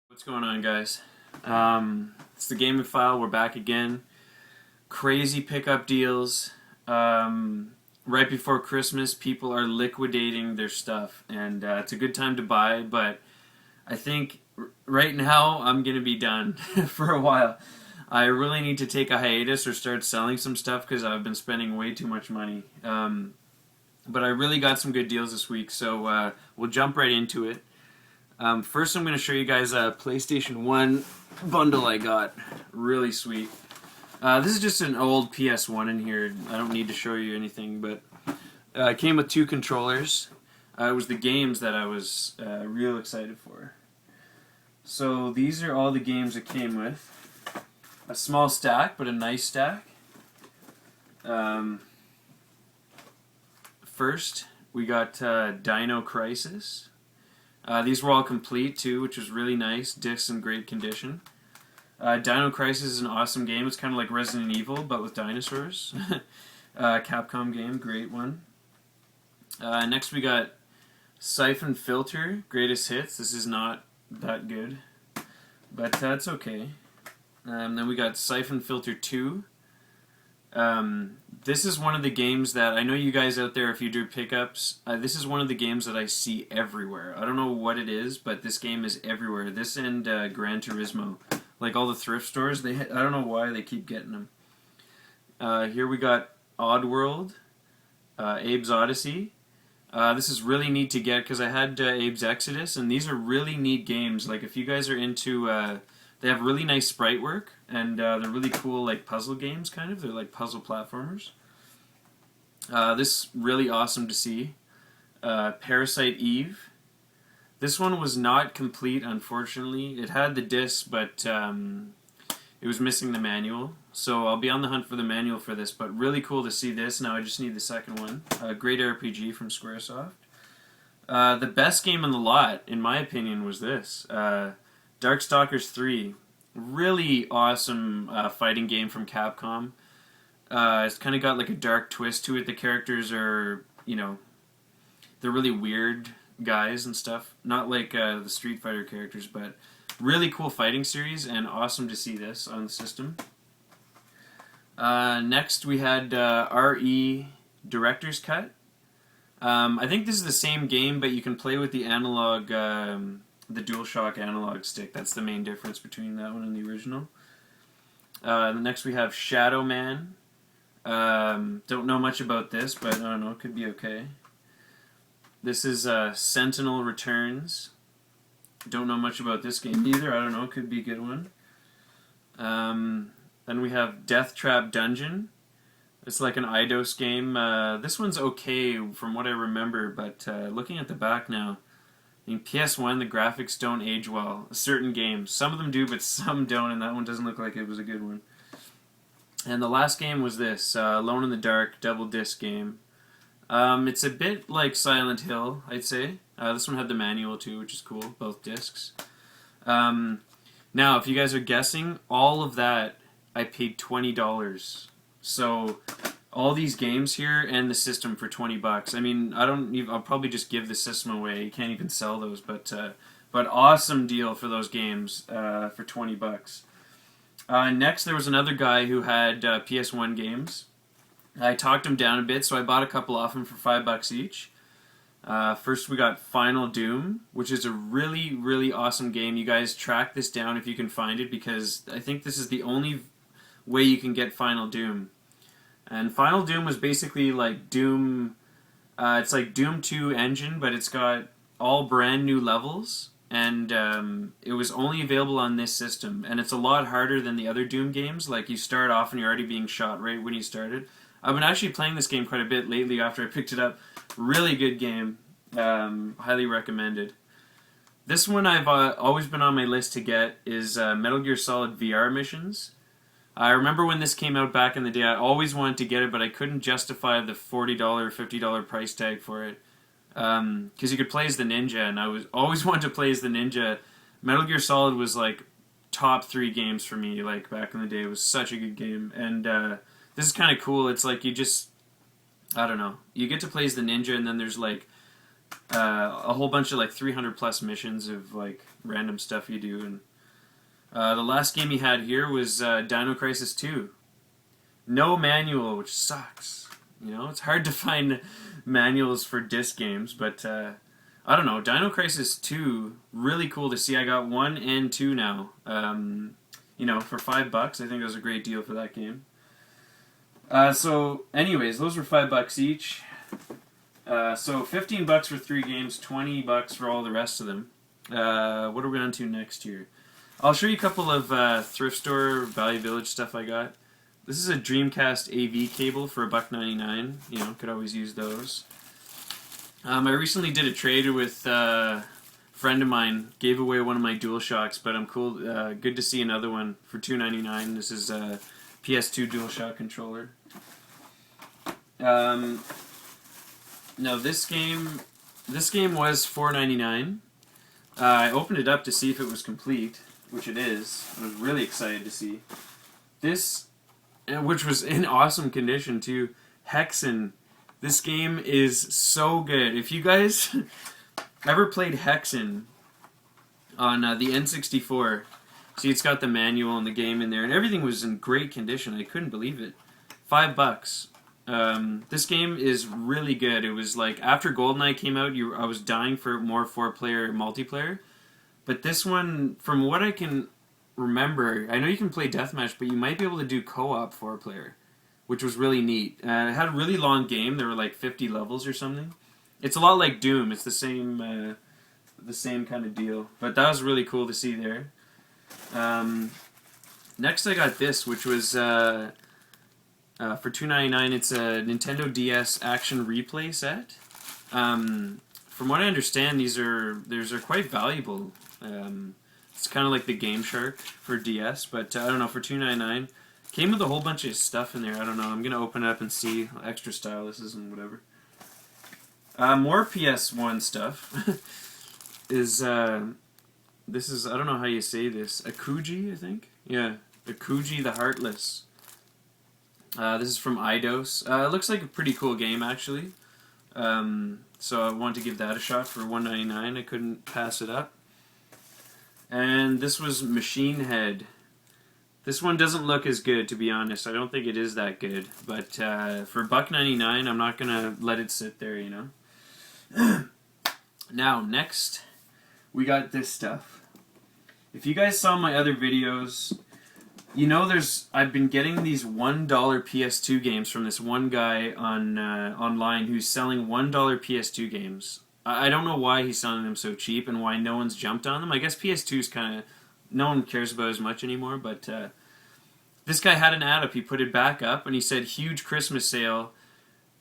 What's going on, guys? It's the Gaming File. We're back again. Crazy pickup deals. Right before Christmas, people are liquidating their stuff, and it's a good time to buy, but I think right now I'm going to be done for a while. I really need to take a hiatus or start selling some stuff because I've been spending way too much money. But I really got some good deals this week, so we'll jump right into it. First, I'm going to show you guys a PlayStation 1 bundle I got. Really sweet. This is just an old PS1 in here. I don't need to show you anything, but it came with 2 controllers. It was the games that I was real excited for. So these are all the games it came with. A small stack, but a nice stack. First, we got Dino Crisis. These were all complete too, which was really nice. Discs in great condition. Dino Crisis is an awesome game. It's kind of like Resident Evil, but with dinosaurs. Capcom game, great one. Next we got Siphon Filter, Greatest Hits. This is not that good, but that's okay. Then we got Siphon Filter 2. This is one of the games that, I know you guys out there, if you do pickups, this is one of the games that I see everywhere. I don't know what it is, but this game is everywhere. This and Gran Turismo. Like all the thrift stores, I don't know why they keep getting them. Here we got Oddworld, Abe's Odyssey. This is really neat to get because I had Abe's Exodus, and these are really neat games. Like if you guys are into, they have really nice sprite work, and they're really cool, like puzzle games kind of. They're like puzzle platformers. This really awesome to see. Parasite Eve. This one was not complete, unfortunately. It had the disc, but it was missing the manual. So I'll be on the hunt for the manual for this, but really cool to see this. Now I just need the second one. Great RPG from Squaresoft. The best game in the lot, in my opinion, was this. Darkstalkers 3. Really awesome fighting game from Capcom. It's kind of got like a dark twist to it. The characters are, they're really weird guys and stuff. Not like the Street Fighter characters, but really cool fighting series, and awesome to see this on the system. Next we had RE Director's Cut. I think this is the same game, but you can play with the analog, the DualShock analog stick. That's the main difference between that one and the original. Next we have Shadow Man. Don't know much about this, but I don't know, it could be okay. This is Sentinel Returns. Don't know much about this game either. I don't know, it could be a good one. Then we have Death Trap Dungeon. It's like an IDOS game. This one's okay from what I remember, but looking at the back now, in PS1 the graphics don't age well. Certain games. Some of them do, but some don't, and that one doesn't look like it was a good one. And the last game was this, Alone in the Dark double disc game. It's a bit like Silent Hill, I'd say. This one had the manual too, which is cool, both discs. Now, if you guys are guessing, all of that I paid $20. So, all these games here and the system for $20. I mean, I'll probably just give the system away. You can't even sell those, but awesome deal for those games for $20. Next, there was another guy who had PS1 games. I talked him down a bit, so I bought a couple off him for $5 each. First, we got Final Doom, which is a really, really awesome game. You guys track this down if you can find it, because I think this is the only way you can get Final Doom. And Final Doom was basically like Doom. It's like Doom 2 engine, but it's got all brand new levels. And it was only available on this system, and it's a lot harder than the other Doom games. Like, you start off and you're already being shot right when you started. I've been actually playing this game quite a bit lately after I picked it up. Really good game. Highly recommended. This one I've always been on my list to get is Metal Gear Solid VR Missions. I remember when this came out back in the day, I always wanted to get it, but I couldn't justify the $40, $50 price tag for it. Because you could play as the ninja, and I always wanted to play as the ninja. Metal Gear Solid was like top 3 games for me, like back in the day. It was such a good game, and this is kind of cool. It's like you just, I don't know, you get to play as the ninja, and then there's like a whole bunch of like 300 plus missions of like random stuff you do. And the last game he had here was Dino Crisis 2. No manual, which sucks. You know, it's hard to find manuals for disc games, but I don't know. Dino Crisis 2, really cool to see. I got 1 and 2 now. You know, for $5, I think it was a great deal for that game. So, anyways, those were $5 each. So $15 for 3 games, $20 for all the rest of them. What are we on to next here? I'll show you a couple of thrift store, Value Village stuff I got. This is a Dreamcast AV cable for $1.99. You know, could always use those. I recently did a trade with a friend of mine. Gave away one of my DualShocks, but I'm cool. Good to see another one for $2.99. This is a PS2 DualShock controller. No, this game was $4.99. I opened it up to see if it was complete, which it is. I was really excited to see this, which was in awesome condition too. Hexen. This game is so good. If you guys ever played Hexen on the N64, see, it's got the manual and the game in there, and everything was in great condition. I couldn't believe it. $5. This game is really good. It was like after GoldenEye came out, I was dying for more 4-player multiplayer. But this one, from what I can remember, I know you can play deathmatch, but you might be able to do co-op 4-player, which was really neat. It had a really long game. There were like 50 levels or something. It's a lot like Doom. It's the same kind of deal. But that was really cool to see there. Next, I got this, which was for $2.99. It's a Nintendo DS Action Replay set. From what I understand, these are quite valuable. It's kind of like the Game Shark for DS, but I don't know, for $2.99. Came with a whole bunch of stuff in there. I don't know. I'm going to open it up and see extra styluses and whatever. More PS1 stuff is, this is, I don't know how you say this, Akuji, I think? Yeah, Akuji the Heartless. This is from Eidos. It looks like a pretty cool game, actually. So I wanted to give that a shot for $1.99. I couldn't pass it up. And this was Machine Head. This one doesn't look as good, to be honest. I don't think it is that good. But for $1.99, I'm not going to let it sit there, you know. Now, next, we got this stuff. If you guys saw my other videos, you know I've been getting these $1 PS2 games from this one guy on online who's selling $1 PS2 games. I don't know why he's selling them so cheap and why no one's jumped on them. I guess PS2's kind of, no one cares about as much anymore, but this guy had an ad up. He put it back up and he said, huge Christmas sale,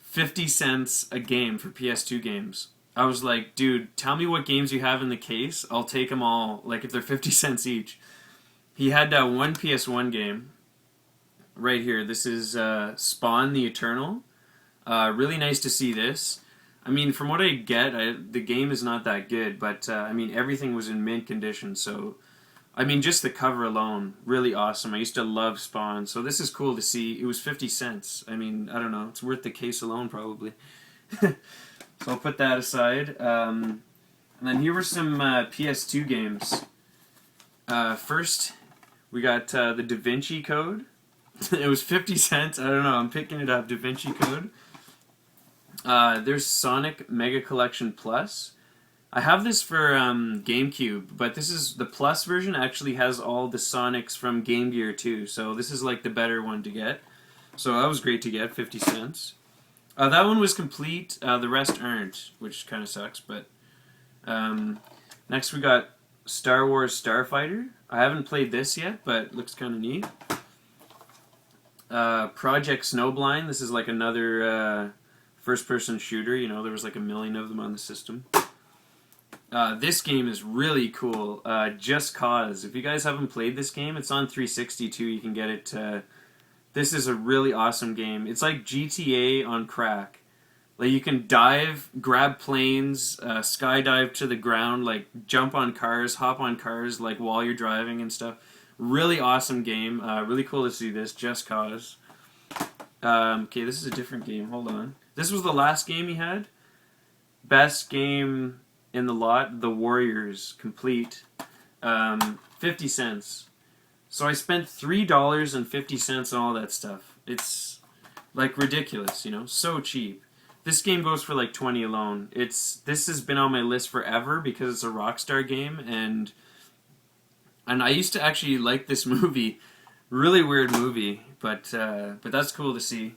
50 cents a game for PS2 games. I was like, dude, tell me what games you have in the case. I'll take them all, like if they're 50 cents each. He had one PS1 game right here. This is Spawn the Eternal. Really nice to see this. I mean, from what I get, the game is not that good, but I mean, everything was in mint condition, so I mean, just the cover alone, really awesome. I used to love Spawn, so this is cool to see. It was 50 cents. I mean, I don't know. It's worth the case alone, probably. So I'll put that aside. And then here were some PS2 games. First, we got the Da Vinci Code. It was 50 cents. I don't know. I'm picking it up. Da Vinci Code. There's Sonic Mega Collection Plus. I have this for GameCube, but this is the Plus version. Actually has all the Sonics from Game Gear too, so this is like the better one to get. So that was great to get, 50 cents. That one was complete. The rest aren't, which kind of sucks. But next we got Star Wars Starfighter. I haven't played this yet, but it looks kind of neat. Project Snowblind. This is like another first-person shooter. You know, there was like a million of them on the system. This game is really cool. Just Cause. If you guys haven't played this game, it's on 360 too. You can get it. This is a really awesome game. It's like GTA on crack. Like you can dive, grab planes, skydive to the ground, like jump on cars, hop on cars, like while you're driving and stuff. Really awesome game. Really cool to see this. Just Cause. Okay, this is a different game. Hold on. This was the last game he had. best game in the lot, The Warriors Complete, 50 cents. So I spent $3.50 on all that stuff. It's like ridiculous, you know, so cheap. This game goes for like 20 alone. This has been on my list forever because it's a Rockstar game, and I used to actually like this movie. Really weird movie, but that's cool to see.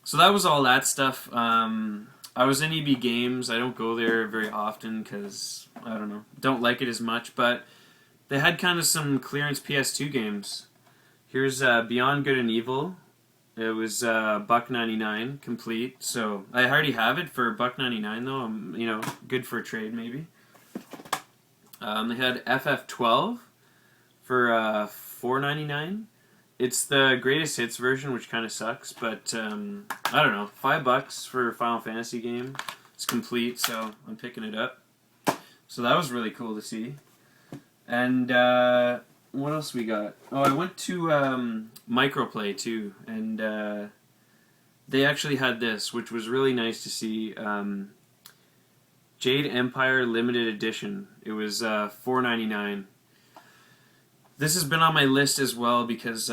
So that was all that stuff. I was in EB Games. I don't go there very often because, I don't know, don't like it as much, but they had kind of some clearance PS2 games. Here's Beyond Good and Evil. It was $1.99 complete, so I already have it for $1.99 though. You know, good for a trade maybe. They had FF12 for $4.99. It's the greatest hits version, which kind of sucks, but I don't know, $5 for a Final Fantasy game. It's complete, so I'm picking it up. So that was really cool to see. And what else we got? Oh, I went to Microplay too, and they actually had this, which was really nice to see. Jade Empire Limited Edition. It was $4.99. This has been on my list as well because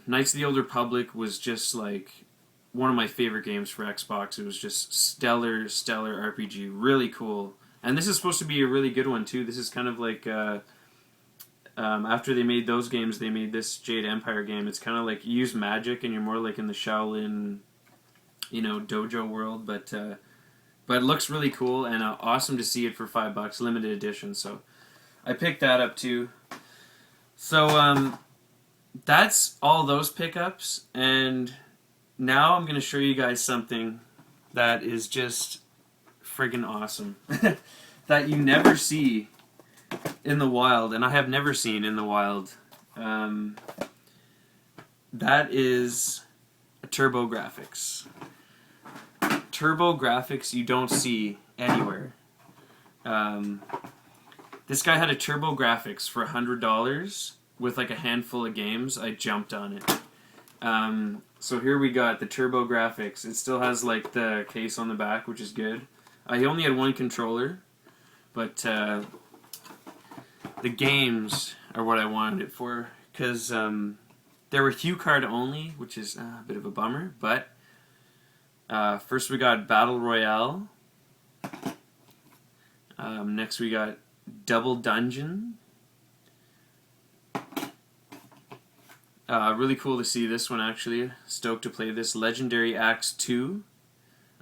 Knights of the Old Republic was just like one of my favorite games for Xbox. It was just stellar RPG, really cool. And this is supposed to be a really good one too. This is kind of like after they made those games, they made this Jade Empire game. It's kind of like you use magic and you're more like in the Shaolin, you know, dojo world, but it looks really cool and awesome to see it for $5, limited edition. So I picked that up too. So that's all those pickups, and now I'm going to show you guys something that is just friggin' awesome that you never see in the wild, and I have never seen in the wild. That is a TurboGrafx. TurboGrafx you don't see anywhere. This guy had a TurboGrafx for $100 with like a handful of games. I jumped on it. So here we got the TurboGrafx. It still has like the case on the back, which is good. He only had one controller, but the games are what I wanted it for, because they were Hue card only, which is a bit of a bummer. But first we got Battle Royale. Next we got Double Dungeon. Really cool to see this one actually. Stoked to play this. Legendary Axe 2.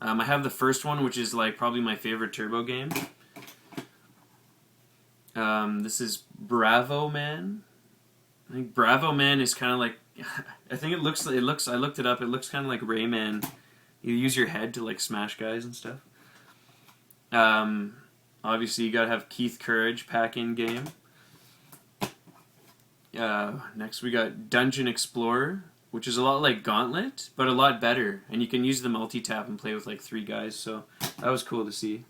I have the first one, which is like probably my favorite Turbo game. This is Bravo Man. I think Bravo Man is kind of like, I think it looks, I looked it up, it looks kind of like Rayman. You use your head to like smash guys and stuff. Obviously, you gotta have Keith Courage pack-in game. Next, we got Dungeon Explorer, which is a lot like Gauntlet, but a lot better. And you can use the multi-tap and play with like 3 guys, so that was cool to see.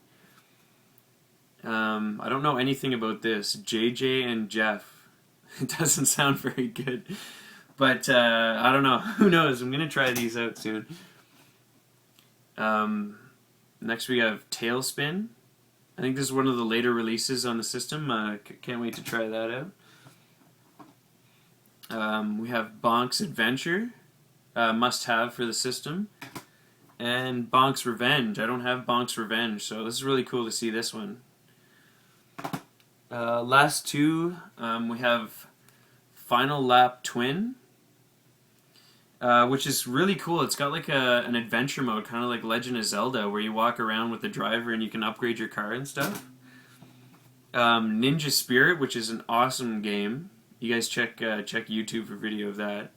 I don't know anything about this. JJ and Jeff. It doesn't sound very good. But, I don't know. Who knows? I'm gonna try these out soon. Next, we have Tailspin. I think this is one of the later releases on the system. Can't wait to try that out. We have Bonk's Adventure, must-have for the system, and Bonk's Revenge. I don't have Bonk's Revenge, so this is really cool to see this one. Last two, we have Final Lap Twin, which is really cool. It's got like an adventure mode, kind of like Legend of Zelda, where you walk around with the driver and you can upgrade your car and stuff. Ninja Spirit, which is an awesome game. You guys check YouTube for video of that.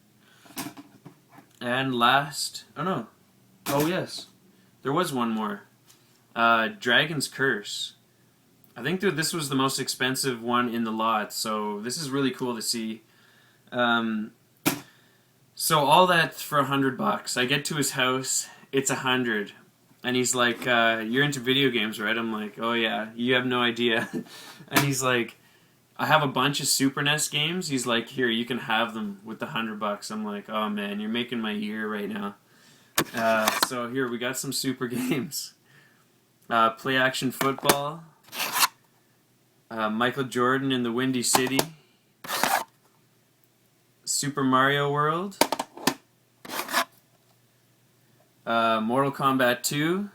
And last, oh yes, there was one more. Dragon's Curse. I think that this was the most expensive one in the lot, so this is really cool to see. So all that for $100. I get to his house, it's $100, and he's like, "You're into video games, right?" I'm like, "Oh yeah, you have no idea." And he's like, "I have a bunch of Super NES games." He's like, "Here, you can have them with the $100." I'm like, "Oh man, you're making my year right now." So here we got some Super games. Play Action Football, Michael Jordan in the Windy City, Super Mario World, Mortal Kombat 2,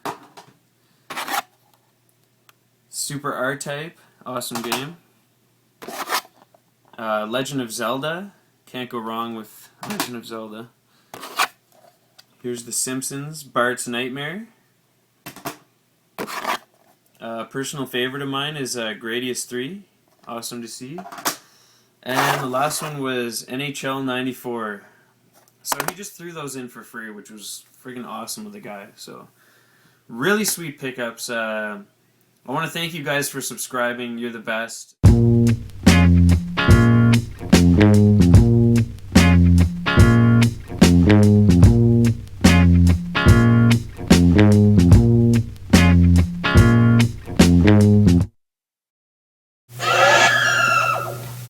Super R-Type, awesome game, Legend of Zelda, can't go wrong with Legend of Zelda. Here's The Simpsons, Bart's Nightmare. Personal favorite of mine is Gradius 3, awesome to see. And the last one was NHL 94. So he just threw those in for free, which was freaking awesome of the guy. So really sweet pickups. I want to thank you guys for subscribing. You're the best.